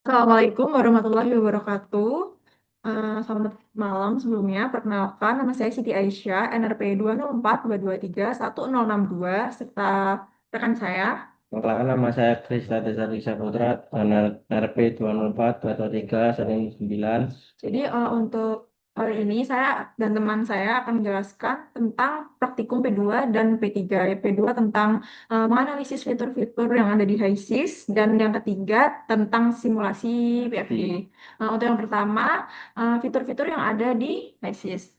Assalamualaikum warahmatullahi wabarakatuh. Selamat malam sebelumnya. Perkenalkan, nama saya Siti Aisyah, NRP 204-223-1062, serta rekan saya. Perkenalkan nama saya Krisna Desari Saputra, RP 204-223-9. Jadi untuk hari ini saya dan teman saya akan menjelaskan tentang praktikum P2 dan P3. P2 tentang menganalisis fitur-fitur yang ada di HISIS, dan yang ketiga tentang simulasi PFD. Untuk yang pertama, fitur-fitur yang ada di HISIS.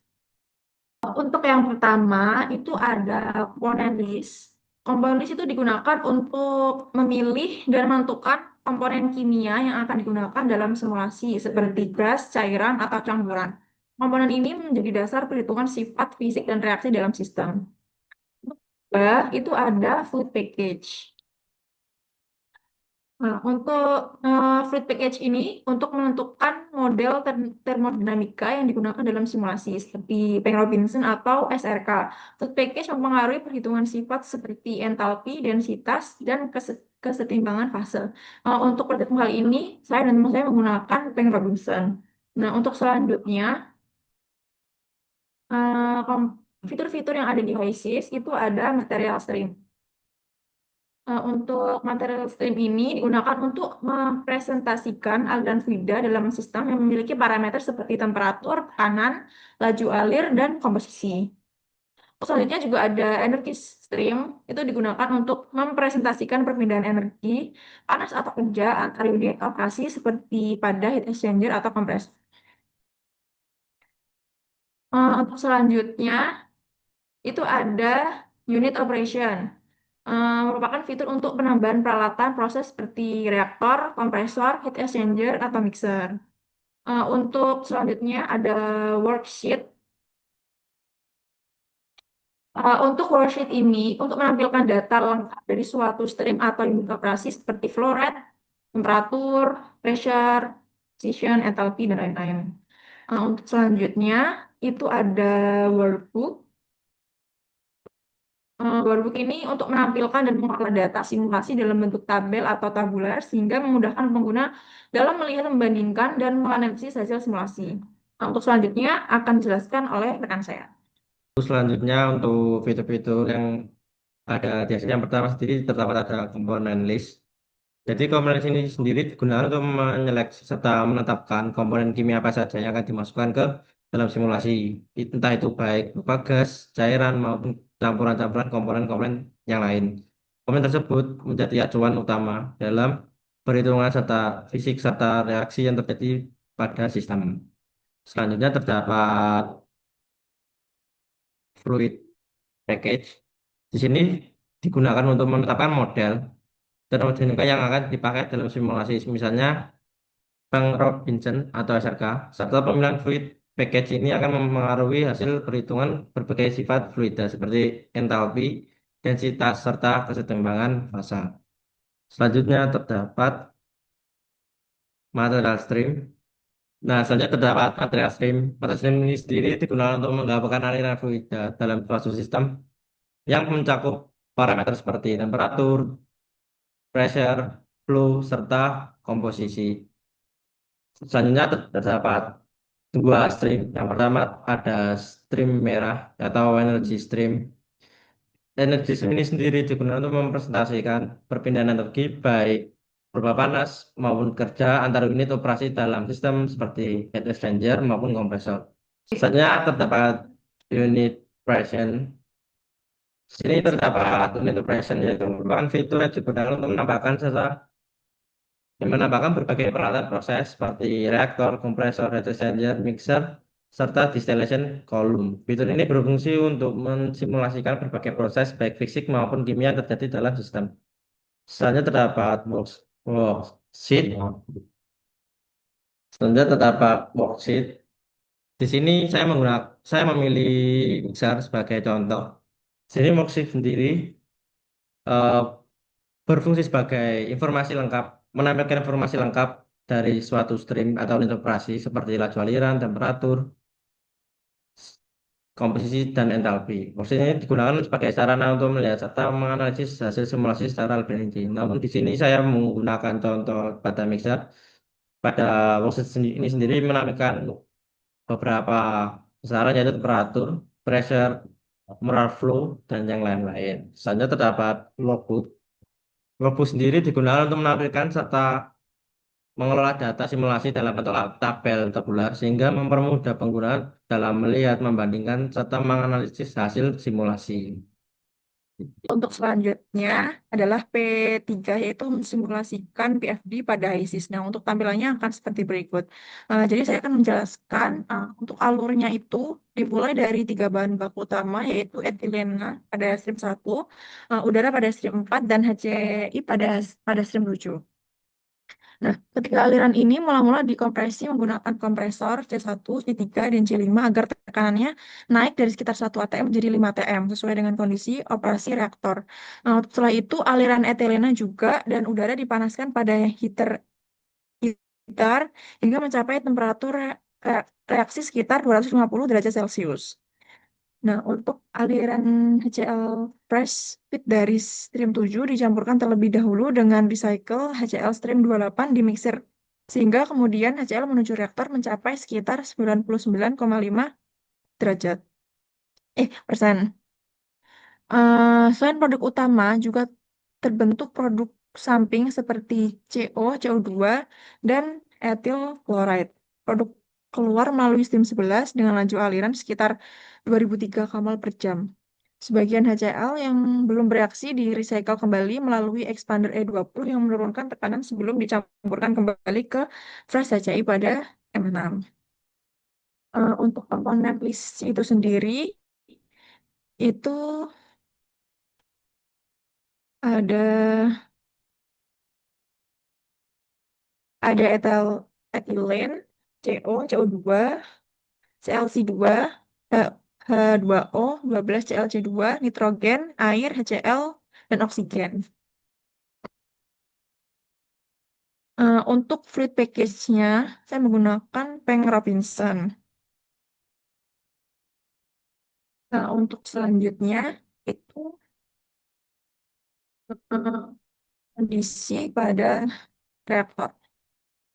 Untuk yang pertama itu ada component list. Component list itu digunakan untuk memilih dan menentukan komponen kimia yang akan digunakan dalam simulasi seperti gas, cairan, atau campuran. Komponen ini menjadi dasar perhitungan sifat fisik dan reaksi dalam sistem. Kedua, itu ada fluid package. Nah, untuk fluid package ini untuk menentukan model termodinamika yang digunakan dalam simulasi seperti Penck-Robinson atau SRK. Fluid package mempengaruhi perhitungan sifat seperti entalpi, densitas, dan kesetimbangan fase. Untuk praktik kali ini, saya dan teman saya menggunakan Penck-Robinson. Nah, untuk selanjutnya, fitur-fitur yang ada di HISIS itu ada material stream. Untuk material stream ini digunakan untuk mempresentasikan aliran fluida dalam sistem yang memiliki parameter seperti temperatur, tekanan, laju alir, dan komposisi. Selanjutnya juga ada energi stream, itu digunakan untuk mempresentasikan perpindahan energi panas atau kerja antar unit operasi seperti pada heat exchanger atau kompresor. Untuk selanjutnya itu ada unit operation. Merupakan fitur untuk penambahan peralatan proses seperti reaktor, kompresor, heat exchanger, atau mixer. Untuk selanjutnya ada worksheet. Untuk worksheet ini untuk menampilkan data lengkap dari suatu stream atau unit operasi seperti flow rate, temperatur, pressure, precision, enthalpy, dan lain-lain. Untuk selanjutnya itu ada workbook. Workbook ini untuk menampilkan dan mengolah data simulasi dalam bentuk tabel atau tabular sehingga memudahkan pengguna dalam melihat, membandingkan, dan menganalisis hasil simulasi. Untuk selanjutnya akan dijelaskan oleh rekan saya. Selanjutnya untuk fitur-fitur yang ada di sini, yang pertama sendiri terdapat ada komponen list. Jadi komponen list ini sendiri digunakan untuk menyeleksi serta menetapkan komponen kimia apa saja yang akan dimasukkan ke dalam simulasi. Entah itu baik berupa gas, cairan, maupun campuran-campuran komponen-komponen yang lain. Komponen tersebut menjadi acuan utama dalam perhitungan serta fisik serta reaksi yang terjadi pada sistem. Selanjutnya terdapat fluid package. Di sini digunakan untuk menetapkan model termodinamika yang akan dipakai dalam simulasi, misalnya Bank Robinson atau SRK. Serta pemilihan fluid package ini akan mempengaruhi hasil perhitungan berbagai sifat fluida seperti entalpi, densitas, serta kesetimbangan fasa. Selanjutnya terdapat material stream. Nah, selanjutnya terdapat material stream. Material stream ini sendiri digunakan untuk menggambarkan aliran fluida dalam suatu sistem yang mencakup parameter seperti temperatur, pressure, flow, serta komposisi. Selanjutnya terdapat dua stream. Yang pertama ada stream merah atau energy stream. Energi stream ini sendiri digunakan untuk mempresentasikan perpindahan energi baik berupa panas maupun kerja antar unit operasi dalam sistem seperti heat exchanger maupun kompresor. Selanjutnya terdapat unit operation. Sini terdapat unit operation yaitu merupakan fitur yang digunakan untuk menambahkan yang menambahkan berbagai peralatan proses seperti reaktor, kompresor, heat exchanger, mixer, serta distillation column. Fitur ini berfungsi untuk mensimulasikan berbagai proses baik fisik maupun kimia yang terjadi dalam sistem. Selanjutnya terdapat worksheet. Selanjutnya terdapat worksheet. Di sini saya memilih mixer sebagai contoh. Di sini worksheet sendiri eh, berfungsi sebagai informasi lengkap, menampilkan informasi lengkap dari suatu stream atau unit operasi seperti laju aliran, temperatur, komposisi, dan entalpi. Maksudnya digunakan sebagai sarana untuk melihat serta menganalisis hasil simulasi secara lebih rinci. Namun di sini saya menggunakan contoh pada mixer. pada worksheet ini sendiri menampilkan beberapa besaran yaitu temperatur, pressure, molar flow, dan yang lain-lain. Selanjutnya terdapat logbook. Logbook sendiri digunakan untuk menampilkan serta mengelola data simulasi dalam bentuk tabel tabular sehingga mempermudah pengguna dalam melihat, membandingkan, serta menganalisis hasil simulasi. Untuk selanjutnya adalah P3, yaitu mensimulasikan PFD pada ISIS. Nah, untuk tampilannya akan seperti berikut. Jadi saya akan menjelaskan untuk alurnya itu dimulai dari tiga bahan baku utama, yaitu etilena pada stream 1, udara pada stream 4, dan HCI pada stream 7. Nah, ketika aliran ini mula-mula dikompresi menggunakan kompresor C1, C3, dan C5 agar tekanannya naik dari sekitar 1 atm menjadi 5 atm sesuai dengan kondisi operasi reaktor. Nah, setelah itu aliran etilena juga dan udara dipanaskan pada heater hingga mencapai temperatur reaksi sekitar 250 derajat Celcius. Nah, untuk aliran HCl fresh feed dari stream 7 dicampurkan terlebih dahulu dengan recycle HCl stream 28 di mixer sehingga kemudian HCl menuju reaktor mencapai sekitar 99,5 derajat persen. Selain produk utama juga terbentuk produk samping seperti CO, CO2, dan etil chloride. Produk keluar melalui stream 11 dengan laju aliran sekitar 2003 kmol per jam. Sebagian HCl yang belum bereaksi di recycle kembali melalui expander E20 yang menurunkan tekanan sebelum dicampurkan kembali ke fresh HCI pada M6. Untuk komponen list itu sendiri itu ada etilen, CO, CO2, ClC2, H2O, 12 ClC2, nitrogen, air, HCl, dan oksigen. Untuk fluid package-nya, saya menggunakan Peng Robinson. Nah, untuk selanjutnya, itu kondisi pada reaktor.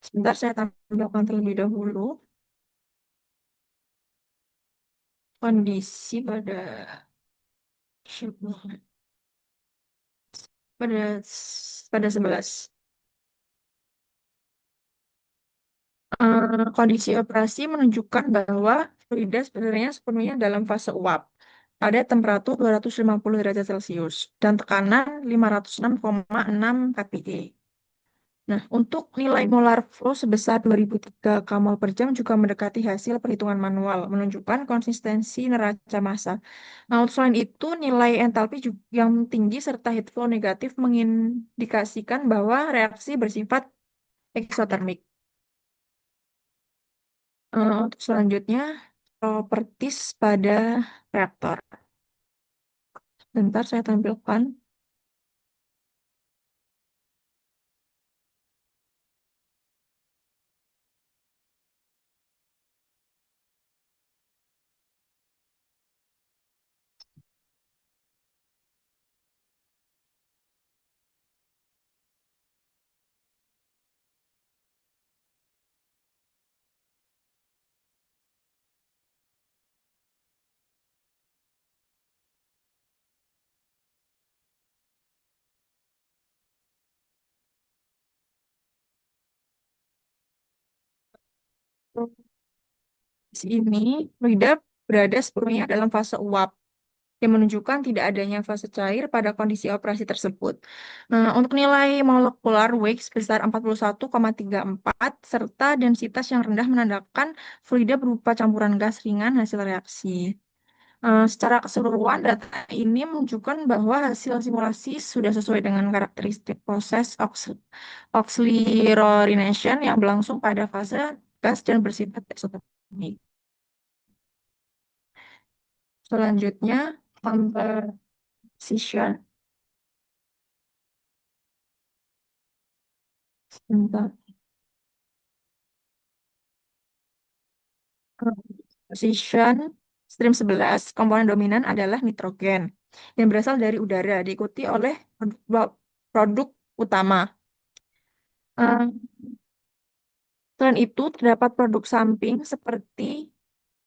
Sebentar, saya tampilkan terlebih dahulu kondisi pada pada 11. Kondisi operasi menunjukkan bahwa fluida sebenarnya sepenuhnya dalam fase uap pada temperatur 250 derajat Celcius dan tekanan 506,6 kPa. Nah, untuk nilai molar flow sebesar 2003 kmol per jam juga mendekati hasil perhitungan manual, menunjukkan konsistensi neraca massa. Nah, selain itu, nilai entalpi yang tinggi serta heat flow negatif mengindikasikan bahwa reaksi bersifat eksotermik. Untuk selanjutnya, properties pada reaktor. Bentar, saya tampilkan. Di sini, fluida berada sepenuhnya dalam fase uap, yang menunjukkan tidak adanya fase cair pada kondisi operasi tersebut. Untuk nilai molekular weight sebesar 41,34 serta densitas yang rendah menandakan fluida berupa campuran gas ringan hasil reaksi. Secara keseluruhan, data ini menunjukkan bahwa hasil simulasi sudah sesuai dengan karakteristik proses oxylorination yang berlangsung pada fase gas dan bersifat eksotermik. Selanjutnya, composition. Sebentar. Composition stream 11, komponen dominan adalah nitrogen yang berasal dari udara, diikuti oleh produk utama. Eh, Selain itu, terdapat produk samping seperti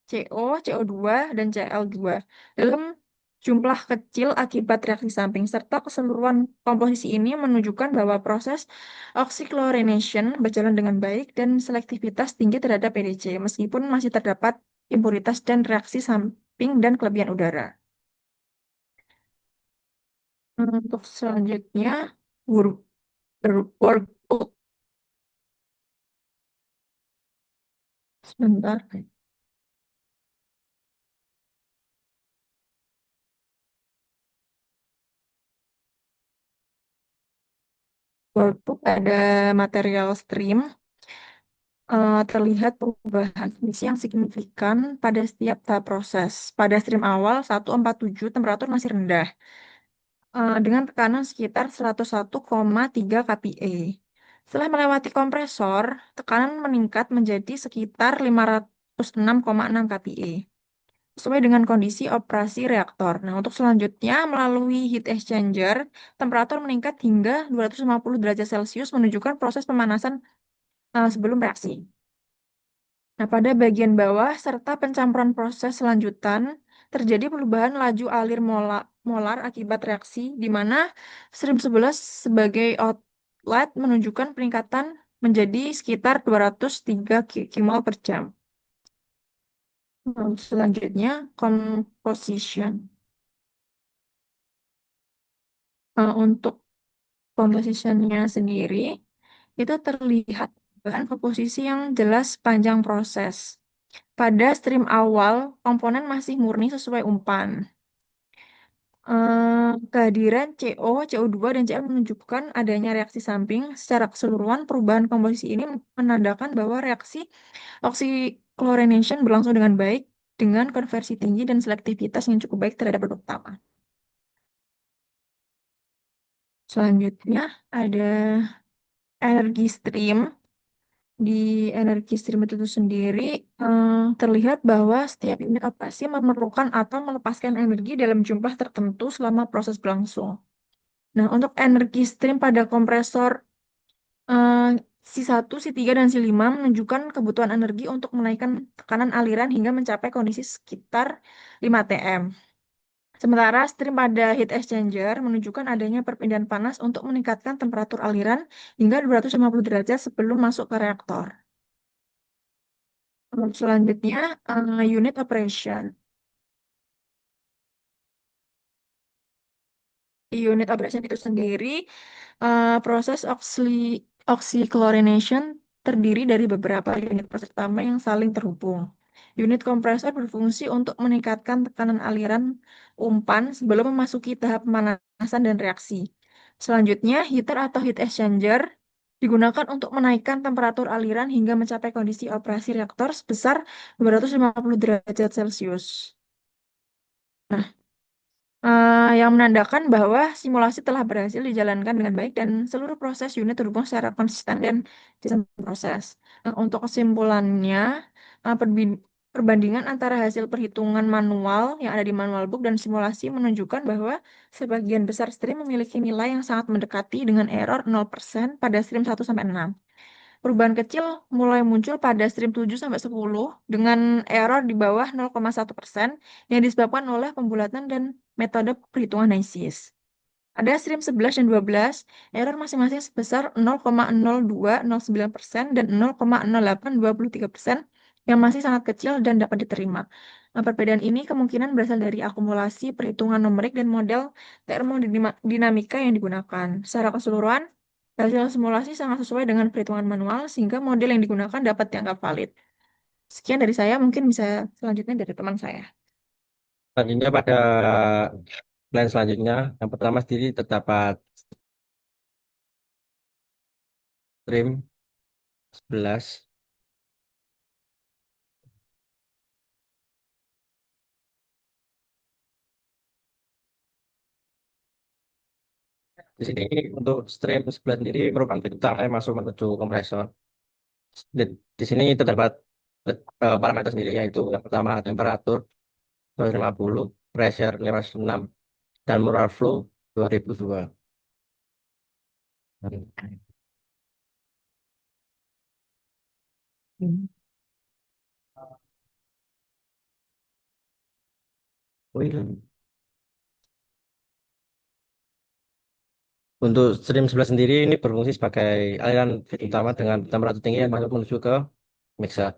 CO, CO2, dan Cl2 dalam jumlah kecil akibat reaksi samping, serta keseluruhan komposisi ini menunjukkan bahwa proses oxychlorination berjalan dengan baik dan selektivitas tinggi terhadap PDC, meskipun masih terdapat impuritas dan reaksi samping dan kelebihan udara. Untuk selanjutnya, work, workbook. Sebentar. Workbook ada material stream, terlihat perubahan emisi yang signifikan pada setiap tahap proses. Pada stream awal 147 temperatur masih rendah dengan tekanan sekitar 101,3 kPa. Setelah melewati kompresor, tekanan meningkat menjadi sekitar 506,6 kPa sesuai dengan kondisi operasi reaktor. Nah, untuk selanjutnya melalui heat exchanger, temperatur meningkat hingga 250 derajat Celcius menunjukkan proses pemanasan sebelum reaksi. Nah, pada bagian bawah serta pencampuran proses selanjutan, terjadi perubahan laju alir molar akibat reaksi, di mana stream 11 sebagai outlet menunjukkan peningkatan menjadi sekitar 203 kmol per jam. Selanjutnya, composition. Untuk compositionnya sendiri, itu terlihat bahan komposisi yang jelas sepanjang proses. Pada stream awal, komponen masih murni sesuai umpan. Kehadiran CO, CO2, dan Cl menunjukkan adanya reaksi samping. Secara keseluruhan, perubahan komposisi ini menandakan bahwa reaksi oxychlorination berlangsung dengan baik, dengan konversi tinggi dan selektivitas yang cukup baik terhadap produk utama. Selanjutnya, ada energi stream. Di energi stream itu sendiri terlihat bahwa setiap unit operasi memerlukan atau melepaskan energi dalam jumlah tertentu selama proses berlangsung. Nah, untuk energi stream pada kompresor eh, C1, C3, dan C5 menunjukkan kebutuhan energi untuk menaikkan tekanan aliran hingga mencapai kondisi sekitar 5 atm. Sementara stream pada heat exchanger menunjukkan adanya perpindahan panas untuk meningkatkan temperatur aliran hingga 250 derajat sebelum masuk ke reaktor. Selanjutnya, unit operation. Di unit operation itu sendiri, proses oxychlorination terdiri dari beberapa unit proses utama yang saling terhubung. Unit kompresor berfungsi untuk meningkatkan tekanan aliran umpan sebelum memasuki tahap pemanasan dan reaksi. Selanjutnya, heater atau heat exchanger digunakan untuk menaikkan temperatur aliran hingga mencapai kondisi operasi reaktor sebesar 250 derajat Celcius. Nah, yang menandakan bahwa simulasi telah berhasil dijalankan dengan baik dan seluruh proses unit terhubung secara konsisten dan sistem proses. Untuk kesimpulannya, perbandingan antara hasil perhitungan manual yang ada di manual book dan simulasi menunjukkan bahwa sebagian besar stream memiliki nilai yang sangat mendekati dengan error 0% pada stream 1 sampai 6. Perubahan kecil mulai muncul pada stream 7 sampai 10 dengan error di bawah 0,1% yang disebabkan oleh pembulatan dan metode perhitungan ICIS. Ada stream 11 dan 12, error masing-masing sebesar 0,0209% dan 0,0823% yang masih sangat kecil dan dapat diterima. Nah, perbedaan ini kemungkinan berasal dari akumulasi perhitungan numerik dan model termodinamika yang digunakan. Secara keseluruhan, hasil simulasi sangat sesuai dengan perhitungan manual sehingga model yang digunakan dapat dianggap valid. Sekian dari saya, mungkin bisa selanjutnya dari teman saya. Selanjutnya pada slide selanjutnya, yang pertama sendiri terdapat stream 11. Di sini untuk stream 11 sendiri merupakan pintu utama yang masuk menuju kompresor. Di sini terdapat parameter sendiri yaitu yang pertama temperatur 250, pressure 506, dan molar flow 2002. Hmm. Oh iya. Untuk stream sebelah sendiri ini berfungsi sebagai aliran feed utama dengan temperatur tinggi yang masuk menuju ke mixer.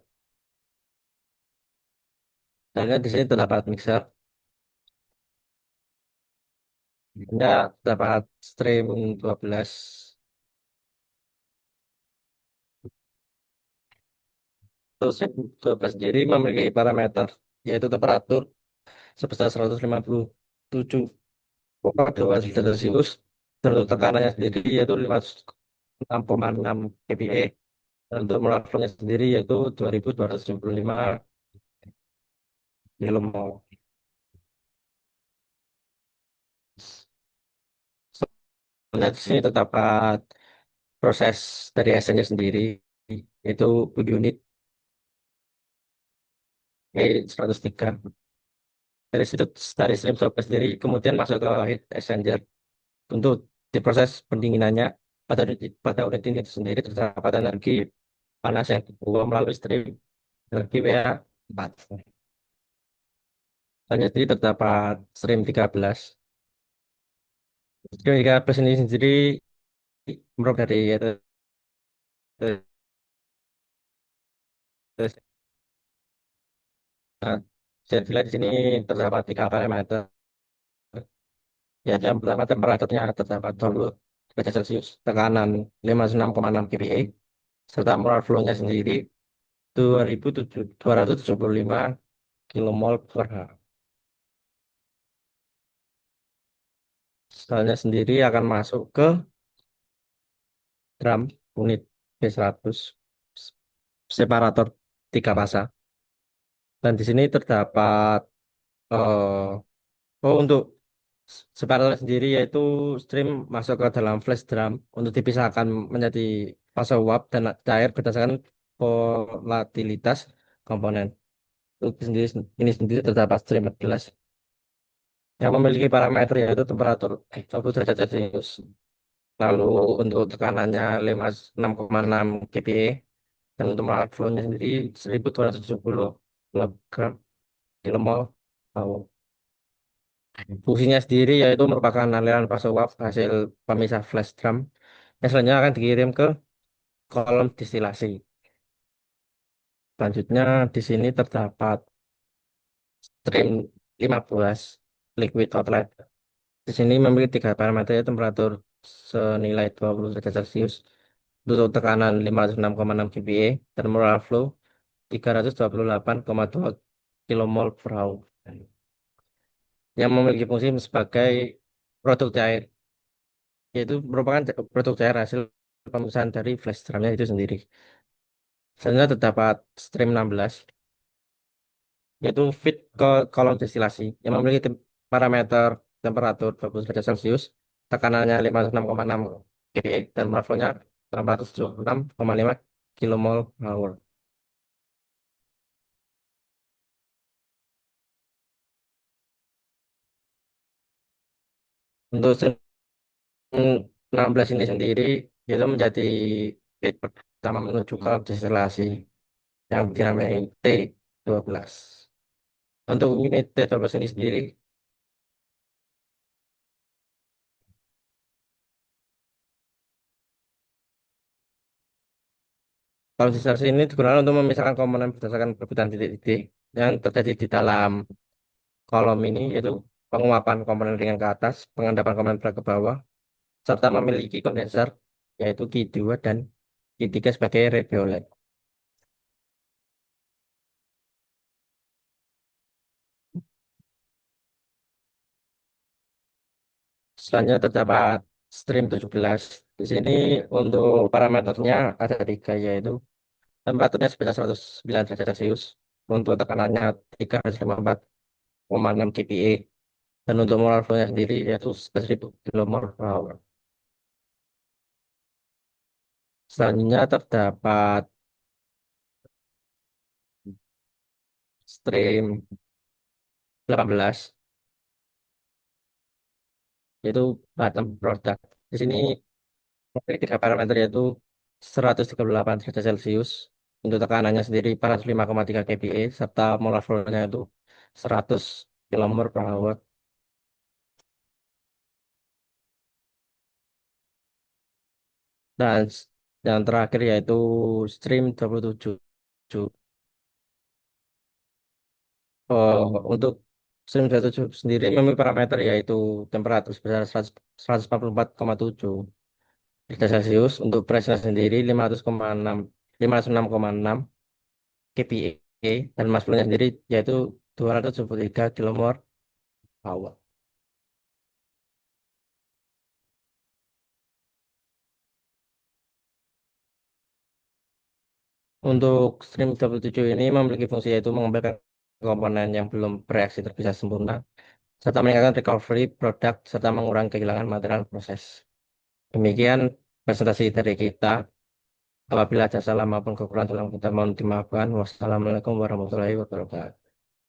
Dan di sini terdapat mixer, ada terdapat stream 12. Terus stream 12 sendiri memiliki parameter yaitu temperatur sebesar 157,2 derajat Celcius. Dan untuk tekanannya sendiri yaitu 56,6 kPa. Dan untuk molar flow-nya sendiri yaitu 2275 kilomol. Selanjutnya di sini terdapat proses dari hasilnya sendiri yaitu unit E103 dari situ, dari stream software sendiri kemudian masuk ke heat exchanger untuk diproses pendinginannya. Pada unit ini itu sendiri terdapat energi panas yang dibuang melalui stream energi WA 4. Selanjutnya sendiri terdapat stream 13. Stream 13 ini sendiri merupakan dari yaitu, nah, saya dilihat di sini terdapat 3 parameter. Ya, yang pertama temperaturnya terdapat 20 derajat Celcius, tekanan 56,6 kPa, serta molar flow-nya sendiri 2.275 kilomol per H. Soalnya sendiri akan masuk ke drum unit B100 separator 3 fasa. Dan di sini terdapat untuk separator sendiri yaitu stream masuk ke dalam flash drum untuk dipisahkan menjadi fase uap dan cair berdasarkan volatilitas komponen. Untuk ini sendiri terdapat stream 14 yang memiliki parameter yaitu temperatur 20 derajat Celcius. Lalu untuk tekanannya 56,6 kPa dan untuk molar flow-nya sendiri 1270 kilogram kilomol. Fungsinya sendiri yaitu merupakan aliran fase uap hasil pemisah flash drum yang selanjutnya akan dikirim ke kolom distilasi. Selanjutnya di sini terdapat stream 15 liquid outlet. Di sini memiliki 3 parameter yaitu temperatur senilai 20 derajat Celcius, untuk tekanan 56,6 kPa, dan molar flow 328,2 kilomol per hour. Yang memiliki fungsi sebagai produk cair, yaitu merupakan produk cair hasil pemisahan dari flash drumnya itu sendiri. Selanjutnya terdapat stream 16, yaitu feed ke kolom destilasi yang memiliki parameter temperatur 20 derajat Celcius, tekanannya 56,6 kPa, dan flow-nya 676,5 kilomol per hour. Untuk stream 16 ini sendiri itu menjadi feed pertama menuju ke destilasi yang dinamai T12. Untuk unit T12 ini sendiri, kalau destilasi ini digunakan untuk memisahkan komponen berdasarkan perebutan titik-titik yang terjadi di dalam kolom ini, yaitu penguapan komponen ringan ke atas, pengendapan komponen berat ke bawah, serta memiliki kondenser yaitu Q2 dan Q3 sebagai radiolite. Selanjutnya terdapat stream 17. Di sini untuk parameternya ada 3 yaitu temperaturnya sebesar 109 derajat Celcius, untuk tekanannya 354,6 kPa, dan untuk molar flow-nya sendiri yaitu 1000 kilomol per hour. Selanjutnya terdapat stream 18 yaitu bottom product. Di sini memiliki 3 parameter yaitu 138 derajat Celcius, Untuk tekanannya sendiri 405,3 kPa serta molar flow-nya itu 100 kmol per hour. Dan yang terakhir yaitu Stream 27. Oh, untuk Stream 27 sendiri memiliki parameter yaitu temperatur sebesar 144,7 derajat Celcius. Untuk pressure sendiri 506,6 kPa dan mass flow-nya sendiri yaitu 273 kmol hour. Untuk Stream 27 ini memiliki fungsi yaitu mengembalikan komponen yang belum bereaksi terpisah sempurna serta meningkatkan recovery produk serta mengurangi kehilangan material proses. Demikian presentasi dari kita. Apabila ada salah maupun kekurangan dalam kita mohon dimaafkan. Wassalamualaikum warahmatullahi wabarakatuh.